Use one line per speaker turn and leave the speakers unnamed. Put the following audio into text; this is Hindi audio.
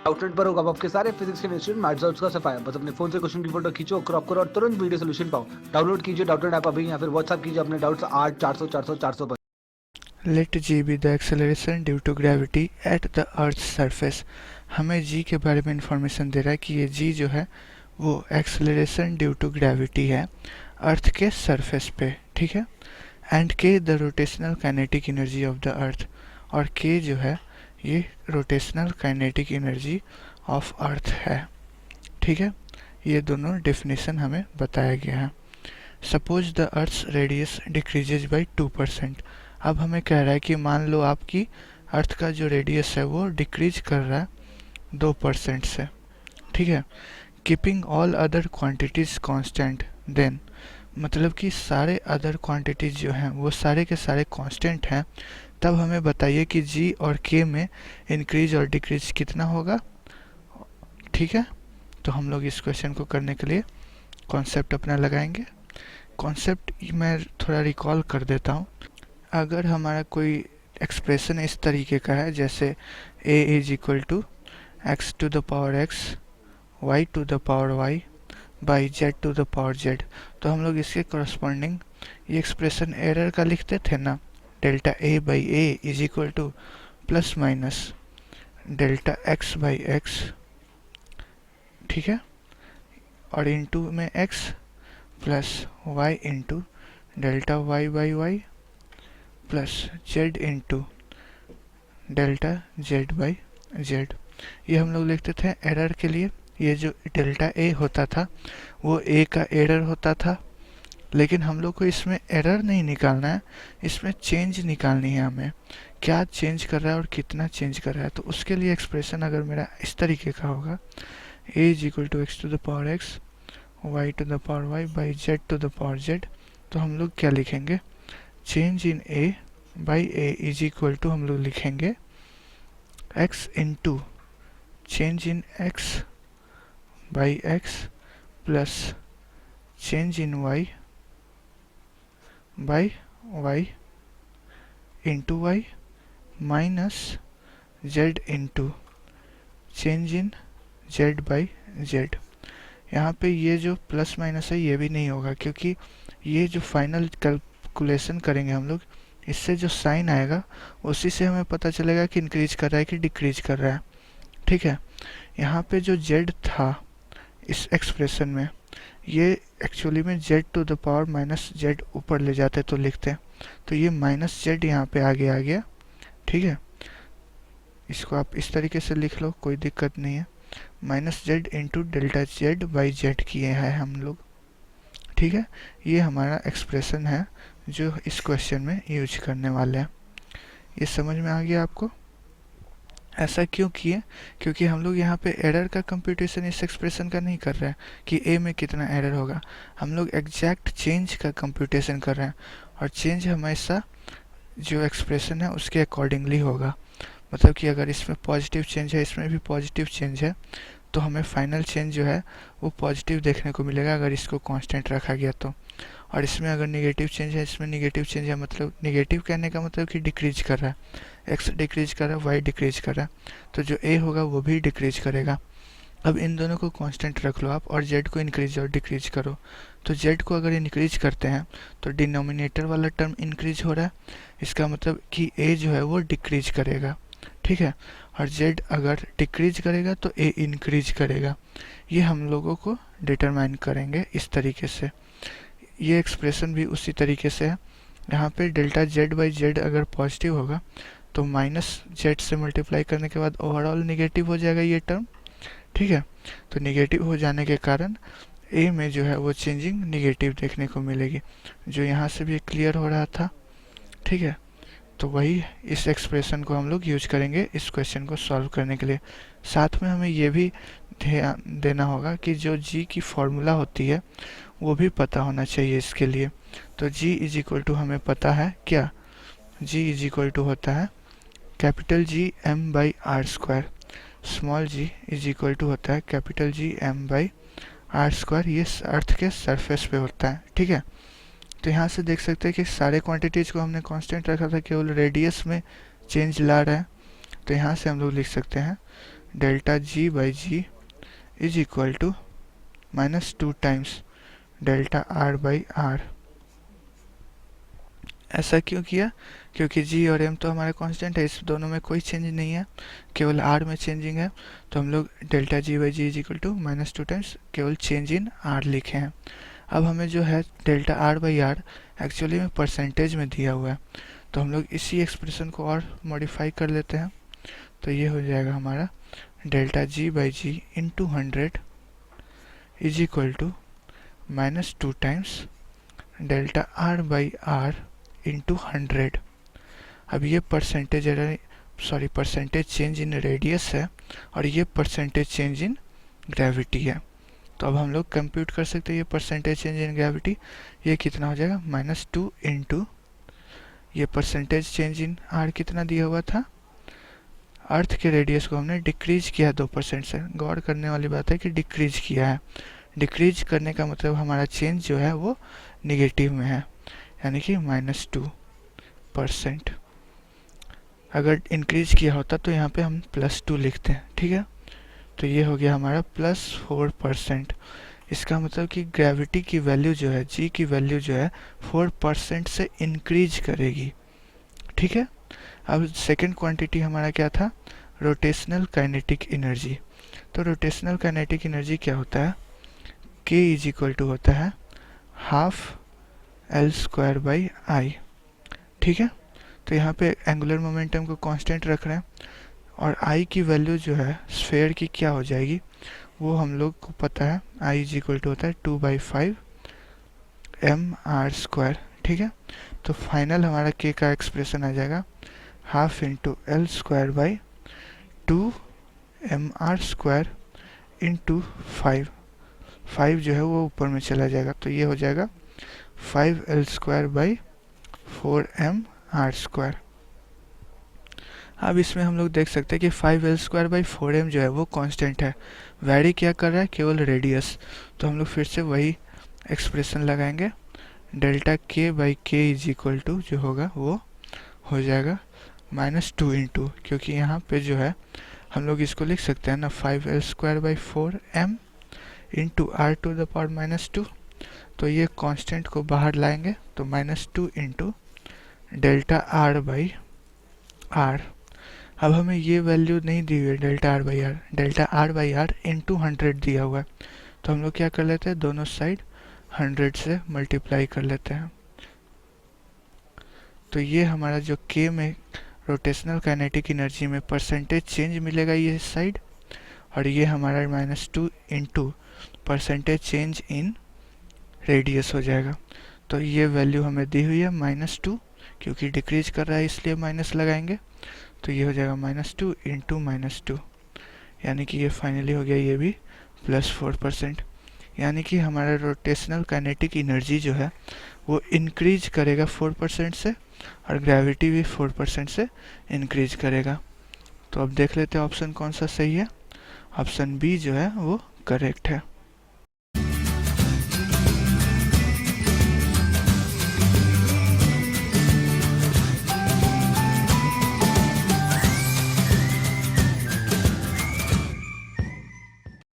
आउटलेट पर होगा आपके सारे फिजिक्स के इंस्टीट्यूट मैथ्स और उसका सफाया। बस अपने फोन से क्वेश्चन की फोटो खींचो, क्रॉप करो और तुरंत वीडियो सोल्यूशन पाओ। डाउनलोड कीजिए डाउटनेट ऐप अभी या फिर व्हाट्सएप कीजिए अपने डाउट्स 8 400 400 400 पर।
Let G be the acceleration due to gravity at the earth surface. हमें जी के बारे में इंफॉर्मेशन दे रहा है कि ये जी जो है वो एक्सेलरेशन ड्यू टू ग्रेविटी है अर्थ के सरफेस पे, ठीक है। एंड के the rotational kinetic energy of the earth, और के जो है ये rotational kinetic energy of earth है, ठीक है। ये दोनों डेफिनेशन हमें बताया गया है। Suppose the earth's radius decreases by 2%। अब हमें कह रहा है कि मान लो आपकी अर्थ का जो रेडियस है वो डिक्रीज कर रहा है 2% से, ठीक है। Keeping all other quantities constant, then मतलब कि सारे अदर क्वांटिटीज जो हैं वो सारे के सारे कांस्टेंट हैं, तब हमें बताइए कि जी और के में इंक्रीज और डिक्रीज कितना होगा, ठीक है। तो हम लोग इस क्वेश्चन को करने के लिए कॉन्सेप्ट अपना लगाएंगे। कॉन्सेप्ट मैं थोड़ा रिकॉल कर देता हूँ। अगर हमारा कोई एक्सप्रेशन इस तरीके का है, जैसे a is equal to X to the power X Y to the power Y by Z to the power Z, तो हम लोग इसके करस्पॉन्डिंग ये एक्सप्रेशन एरर का लिखते थे ना, delta A by A is equal to plus minus delta X by X, ठीक है, और इनटू में X plus Y into delta Y by Y plus Z into delta Z by Z. ये हम लोग लिखते थे एरर के लिए। ये जो डेल्टा ए होता था वो ए का एरर होता था, लेकिन हम लोग को इसमें एरर नहीं निकालना है, इसमें चेंज निकालनी है हमें, क्या चेंज कर रहा है और कितना चेंज कर रहा है। तो उसके लिए एक्सप्रेशन अगर मेरा इस तरीके का होगा, A is equal to X to the power X Y to the power Y by Z to the power Z, तो हम लोग क्या लिखेंगे, change in A by A is equal to हम लोग लिखेंगे X into change in X by X plus change in Y by Y into Y minus Z into change in Z by Z. यहाँ पे ये जो प्लस माइनस है ये भी नहीं होगा, क्योंकि ये जो फाइनल कैलकुलेशन करेंगे हम लोग, इससे जो साइन आएगा उसी से हमें पता चलेगा कि इंक्रीज कर रहा है कि डिक्रीज कर रहा है, ठीक है। यहाँ पे जो जेड था इस एक्सप्रेशन में, ये एक्चुअली में Z to the power minus Z ऊपर ले जाते तो लिखते, तो ये माइनस जेड यहाँ पे आगे आ गया, ठीक है। इसको आप इस तरीके से लिख लो, कोई दिक्कत नहीं है। Minus Z into delta Z by Z किए हैं हम लोग, ठीक है। ये हमारा एक्सप्रेशन है जो इस क्वेश्चन में यूज करने वाले हैं। ये समझ में आ गया आपको? ऐसा क्यों किए? क्योंकि हम लोग यहाँ पे एरर का कंप्यूटेशन इस एक्सप्रेशन का नहीं कर रहे हैं कि ए में कितना एरर होगा, हम लोग एग्जैक्ट चेंज का कंप्यूटेशन कर रहे हैं, और चेंज हमेशा जो एक्सप्रेशन है उसके अकॉर्डिंगली होगा। मतलब कि अगर इसमें पॉजिटिव चेंज है, इसमें भी पॉजिटिव चेंज है, तो हमें फाइनल चेंज जो है वो पॉजिटिव देखने को मिलेगा अगर इसको कांस्टेंट रखा गया तो। और इसमें अगर नेगेटिव चेंज है, इसमें नेगेटिव चेंज है, मतलब नेगेटिव कहने का मतलब कि डिक्रीज कर रहा है, एक्स डिक्रीज कर रहा है, वाई डिक्रीज कर रहा है, तो जो ए होगा वो भी डिक्रीज करेगा। अब इन दोनों को कांस्टेंट रख लो आप और जेड को इंक्रीज और डिक्रीज करो। तो जेड को अगर इंक्रीज करते हैं तो डिनोमिनेटर वाला टर्म इंक्रीज हो रहा है, इसका मतलब कि ए जो है वो डिक्रीज करेगा, ठीक है। और जेड अगर डिक्रीज करेगा तो ए इंक्रीज करेगा। ये हम लोगों को डिटरमाइन करेंगे इस तरीके से। ये एक्सप्रेशन भी उसी तरीके से है। यहाँ पे डेल्टा जेड बाई जेड अगर पॉजिटिव होगा तो माइनस जेड से मल्टीप्लाई करने के बाद ओवरऑल निगेटिव हो जाएगा ये टर्म, ठीक है। तो निगेटिव हो जाने के कारण ए में जो है वो चेंजिंग निगेटिव देखने को मिलेगी, जो यहाँ से भी क्लियर हो रहा था, ठीक है। तो वही इस एक्सप्रेशन को हम लोग यूज करेंगे इस क्वेश्चन को सॉल्व करने के लिए। साथ में हमें ये भी ध्यान देना होगा कि जो जी की फॉर्मूला होती है वो भी पता होना चाहिए इसके लिए। तो जी इज इक्वल टू हमें पता है क्या, जी इज इक्वल टू होता है capital G M by R square, small G is equal to होता है capital G M by R square. ये अर्थ के सरफेस पे होता है, ठीक है। तो यहाँ से देख सकते हैं कि सारे क्वांटिटीज़ को हमने कांस्टेंट रखा था, केवल रेडियस में चेंज ला रहा है। तो यहाँ से हम लोग लिख सकते हैं delta G by G is equal to -2 times delta R by R. ऐसा क्यों किया? क्योंकि जी और एम तो हमारे कांस्टेंट है, इस दोनों में कोई चेंज नहीं है, केवल आर में चेंजिंग है। तो हम लोग delta G by G is equal to -2 times केवल चेंज इन आर लिखे हैं। अब हमें जो है delta R by R actually में परसेंटेज में दिया हुआ है, तो हम लोग इसी एक्सप्रेशन को और मॉडिफाई कर लेते हैं। तो ये हो जाएगा हमारा delta G by G into 100 is equal to -2 times delta R by R into 100। अब ये परसेंटेज चेंज इन रेडियस है और ये परसेंटेज चेंज इन ग्रेविटी है। तो अब हम लोग कंप्यूट कर सकते हैं ये परसेंटेज चेंज इन ग्रेविटी। ये कितना हो जाएगा? -2 इंटू ये परसेंटेज चेंज इन आर कितना दिया हुआ था, अर्थ के रेडियस को हमने डिक्रीज किया 2% से। गौर करने वाली बात है कि डिक्रीज किया है। डिक्रीज करने का मतलब हमारा चेंज जो है वो निगेटिव में है, यानी कि -2%। अगर इंक्रीज किया होता तो यहाँ पे हम +2 लिखते हैं, ठीक है। तो ये हो गया हमारा +4%। इसका मतलब कि ग्रेविटी की वैल्यू जो है, जी की वैल्यू जो है 4% से इंक्रीज करेगी, ठीक है। अब सेकंड क्वांटिटी हमारा क्या था? Rotational kinetic energy. तो रोटेशनल काइनेटिक एनर्जी क्या होता है? k इज इक्वल टू होता है ½ L²/I, ठीक है। तो यहाँ पे एंगुलर मोमेंटम को कांस्टेंट रख रहे हैं और I की वैल्यू जो है स्फेयर की क्या हो जाएगी वो हम लोग को पता है। I इज इक्वल टू होता है 2/5 mr², ठीक है। तो फाइनल हमारा k का एक्सप्रेशन आ जाएगा ½ इंटू L²/2 mr² इंटू 5 जो है वो ऊपर में चला जाएगा। तो ये हो जाएगा 5L²/4 mr²। अब इसमें हम लोग देख सकते हैं कि 5L²/4m जो है वो कांस्टेंट है, वैरी क्या कर रहा है? केवल रेडियस। तो हम लोग फिर से वही एक्सप्रेशन लगाएंगे, delta k/k is equal to जो होगा वो हो जाएगा -2 इंटू, क्योंकि यहाँ पे जो है हम लोग इसको लिख सकते हैं ना 5L²/4m इंटू r⁻²। तो ये कांस्टेंट को बाहर लाएंगे तो -2 इंटू डेल्टा r/r। अब हमें ये वैल्यू नहीं दी हुई है delta r/r, delta r/r into 100 दिया हुआ है। तो हम लोग क्या कर लेते हैं, दोनों साइड 100 से मल्टीप्लाई कर लेते हैं। तो ये हमारा जो k में रोटेशनल काइनेटिक एनर्जी में परसेंटेज चेंज मिलेगा ये साइड, और ये हमारा -2 into percentage change in radius हो जाएगा। तो ये वैल्यू हमें दी हुई है -2, क्योंकि डिक्रीज कर रहा है इसलिए माइनस लगाएंगे। तो ये हो जाएगा -2 इंटू -2, यानी कि ये फाइनली हो गया ये भी +4%। यानी कि हमारा रोटेशनल काइनेटिक एनर्जी जो है वो इंक्रीज करेगा 4% से, और ग्रेविटी भी 4% से इंक्रीज करेगा। तो अब देख लेते हैं ऑप्शन कौन सा सही है। ऑप्शन बी जो है वो करेक्ट है।